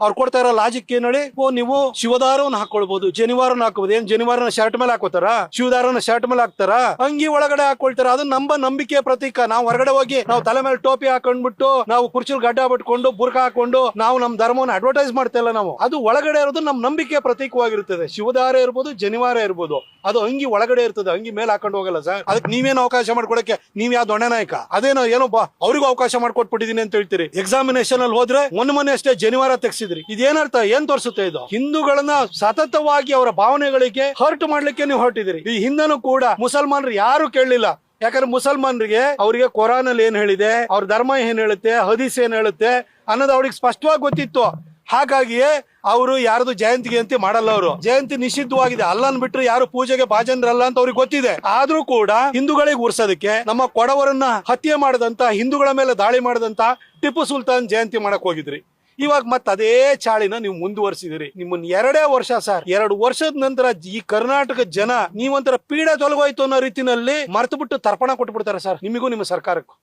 ಅವ್ರು ಕೊಡ್ತಾ ಇರೋ ಲಾಜಿಕ್ ಏನ್ ಹೇಳಿ, ಓ ನೀವು ಶಿವದಾರವನ್ನು ಹಾಕೊಳ್ಬಹುದು, ಜನಿವಾರನ ಹಾಕಬಹುದು. ಏನ್ ಜನಿವಾರನ ಶರ್ಟ್ ಮೇಲೆ ಹಾಕೋತಾರ, ಶಿವದಾರನ ಶರ್ಟ್ ಮೇಲೆ ಹಾಕ್ತಾರ, ಅಂಗಿ ಒಳಗಡೆ ಹಾಕೊಳ್ತಾರ. ಅದು ನಮ್ಮ ನಂಬಿಕೆಯ ಪ್ರತೀಕ. ನಾವು ಹೊರಗಡೆ ಹೋಗಿ ನಾವು ತಲೆ ಮೇಲೆ ಟೋಪಿ ಹಾಕೊಂಡ್ಬಿಟ್ಟು ನಾವು ಕುರ್ಚಿಲ್ ಗಡ್ಡ ಬಿಟ್ಕೊಂಡು ಬುರ್ಕ ಹಾಕೊಂಡು ನಾವು ನಮ್ ಧರ್ಮವನ್ನು ಅಡ್ವರ್ಟೈಸ್ ಮಾಡ್ತಾ ಇಲ್ಲ. ನಾವು ಅದು ಒಳಗಡೆ ಇರೋದು ನಮ್ ನಂಬಿಕೆಯ ಪ್ರತೀಕವಾಗಿರುತ್ತದೆ. ಶಿವದಾರ ಇರ್ಬೋದು, ಜನಿವಾರ ಇರ್ಬೋದು, ಅದು ಅಂಗಿ ಒಳಗಡೆ ಇರ್ತದೆ, ಅಂಗಿ ಮೇಲೆ ಹಾಕೊಂಡು ಹೋಗಲ್ಲ ಸರ್. ಅದಕ್ಕೆ ನೀವೇನು ಅವಕಾಶ ಮಾಡ್ಕೊಡಕ್ಕೆ, ನೀವ್ ಯಾವ ದೊಣ್ಣೆ ನಾಯಕ? ಅದೇನೋ ಏನೋ ಅವ್ರಿಗೂ ಅವಕಾಶ ಮಾಡ್ಕೊಟ್ಬಿಟ್ಟಿದೀನಿ ಅಂತ ಹೇಳ್ತೀರಿ. ಎಕ್ಸಾಮಿನೇಷನ್ ಅಲ್ಲಿ ಹೋದ್ರೆ ಮೊನ್ನೆ ಅಷ್ಟೇ ಜನಿವಾರ ತೆಗ್ಸಿದ್ರಿ. ಇದೇನರ್ಥ, ಏನ್ ತೋರಿಸುತ್ತೆ ಇದು? ಹಿಂದೂಗಳನ್ನ ಸತತವಾಗಿ ಅವರ ಭಾವನೆಗಳಿಗೆ ಹರ್ಟ್ ಮಾಡ್ಲಿಕ್ಕೆ ನೀವು ಹೊರಟಿದ್ದೀರಿ. ಈ ಹಿಂದನೂ ಕೂಡ ಮುಸಲ್ಮಾನರು ಯಾರು ಕೇಳಲಿಲ್ಲ. ಯಾಕಂದ್ರೆ ಮುಸಲ್ಮಾನರಿಗೆ ಅವರಿಗೆ ಕುರಾನ್ ಅಲ್ಲಿ ಏನ್ ಹೇಳಿದೆ, ಅವ್ರ ಧರ್ಮ ಏನ್ ಹೇಳುತ್ತೆ, ಹದೀಸ್ ಏನ್ ಹೇಳುತ್ತೆ ಅನ್ನೋದು ಅವ್ರಿಗೆ ಸ್ಪಷ್ಟವಾಗಿ ಗೊತ್ತಿತ್ತು. ಹಾಗಾಗಿಯೇ ಅವರು ಯಾರದು ಜಯಂತಿ ಮಾಡಲ್ಲ. ಅವರು ಜಯಂತಿ ನಿಷಿದ್ಧವಾಗಿದೆ, ಅಲ್ಲನ್ ಬಿಟ್ರೆ ಯಾರು ಪೂಜೆಗೆ ಭಾಜನರಲ್ಲ ಅಂತ ಅವ್ರಿಗೆ ಗೊತ್ತಿದೆ. ಆದ್ರೂ ಕೂಡ ಹಿಂದೂಗಳಿಗೆ ಉರ್ಸೋದಕ್ಕೆ ನಮ್ಮ ಕೊಡವರನ್ನ ಹತ್ಯೆ ಮಾಡದಂತ, ಹಿಂದೂಗಳ ಮೇಲೆ ದಾಳಿ ಮಾಡದಂತ ಟಿಪ್ಪು ಸುಲ್ತಾನ್ ಜಯಂತಿ ಮಾಡಕ್ ಹೋಗಿದ್ರಿ. ಇವಾಗ ಮತ್ತೆ ಅದೇ ಚಾಳಿನ ನೀವು ಮುಂದುವರಿಸಿದಿರಿ. ನಿಮ್ಮನ್ನ 2 ವರ್ಷ ಸರ್, 2 ವರ್ಷದ ನಂತರ ಈ ಕರ್ನಾಟಕ ಜನ ನೀವಂತರ ಪೀಡೆ ತೊಲಗೋಯ್ತು ಅನ್ನೋ ರೀತಿನಲ್ಲಿ ಮರ್ತು ಬಿಟ್ಟು ತರ್ಪಣ ಕೊಟ್ಬಿಡ್ತಾರೆ ಸರ್, ನಿಮಗೂ ನಿಮ್ಮ ಸರ್ಕಾರಕ್ಕೂ.